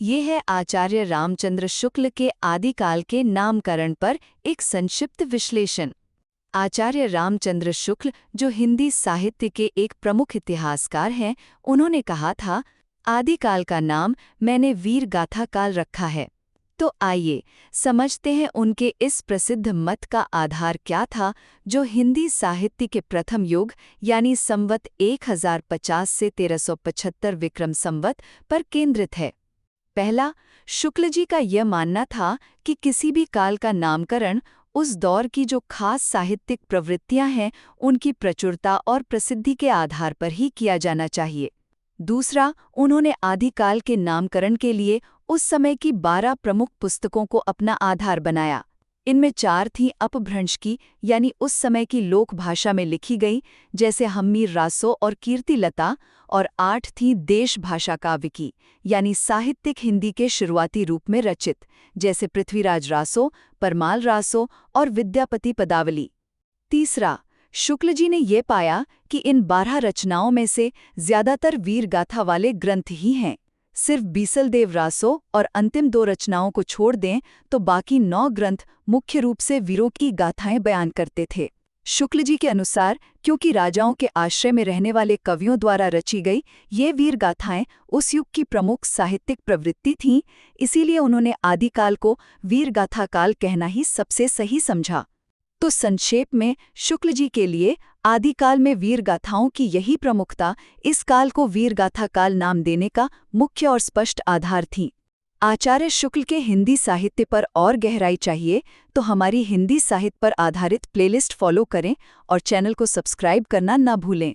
ये है आचार्य रामचंद्र शुक्ल के आदिकाल के नामकरण पर एक संक्षिप्त विश्लेषण। आचार्य रामचंद्र शुक्ल, जो हिंदी साहित्य के एक प्रमुख इतिहासकार हैं, उन्होंने कहा था, आदिकाल का नाम मैंने वीर गाथा काल रखा है। तो आइए समझते हैं उनके इस प्रसिद्ध मत का आधार क्या था, जो हिंदी साहित्य के प्रथम युग यानी संवत 1050 से 1375 विक्रम संवत पर केंद्रित है। पहला, शुक्ल जी का यह मानना था कि किसी भी काल का नामकरण उस दौर की जो खास साहित्यिक प्रवृत्तियां हैं, उनकी प्रचुरता और प्रसिद्धि के आधार पर ही किया जाना चाहिए। दूसरा, उन्होंने आदिकाल के नामकरण के लिए उस समय की 12 प्रमुख पुस्तकों को अपना आधार बनाया। इनमें 4 थीं अपभ्रंश की, यानी उस समय की लोक भाषा में लिखी गई, जैसे हम्मीर रासो और कीर्तिलता, और 8 थीं देश भाषा काव्य की, यानी साहित्यिक हिंदी के शुरुआती रूप में रचित, जैसे पृथ्वीराज रासो, परमाल रासो और विद्यापति पदावली। तीसरा, शुक्ल जी ने ये पाया कि इन 12 रचनाओं में से ज्यादातर वीर गाथा वाले ग्रंथ ही हैं। सिर्फ बीसलदेव रासो और अंतिम 2 रचनाओं को छोड़ दें तो बाकी 9 ग्रंथ मुख्य रूप से वीरों की गाथाएं बयान करते थे। शुक्ल जी के अनुसार, क्योंकि राजाओं के आश्रय में रहने वाले कवियों द्वारा रची गई ये वीर गाथाएं उस युग की प्रमुख साहित्यिक प्रवृत्ति थीं, इसीलिए उन्होंने आदिकाल को वीर गाथा काल कहना ही सबसे सही समझा। तो संक्षेप में, शुक्ल जी के लिए आदिकाल में वीर गाथाओं की यही प्रमुखता इस काल को वीर गाथा काल नाम देने का मुख्य और स्पष्ट आधार थी। आचार्य शुक्ल के हिंदी साहित्य पर और गहराई चाहिए तो हमारी हिंदी साहित्य पर आधारित प्लेलिस्ट फॉलो करें और चैनल को सब्सक्राइब करना न भूलें।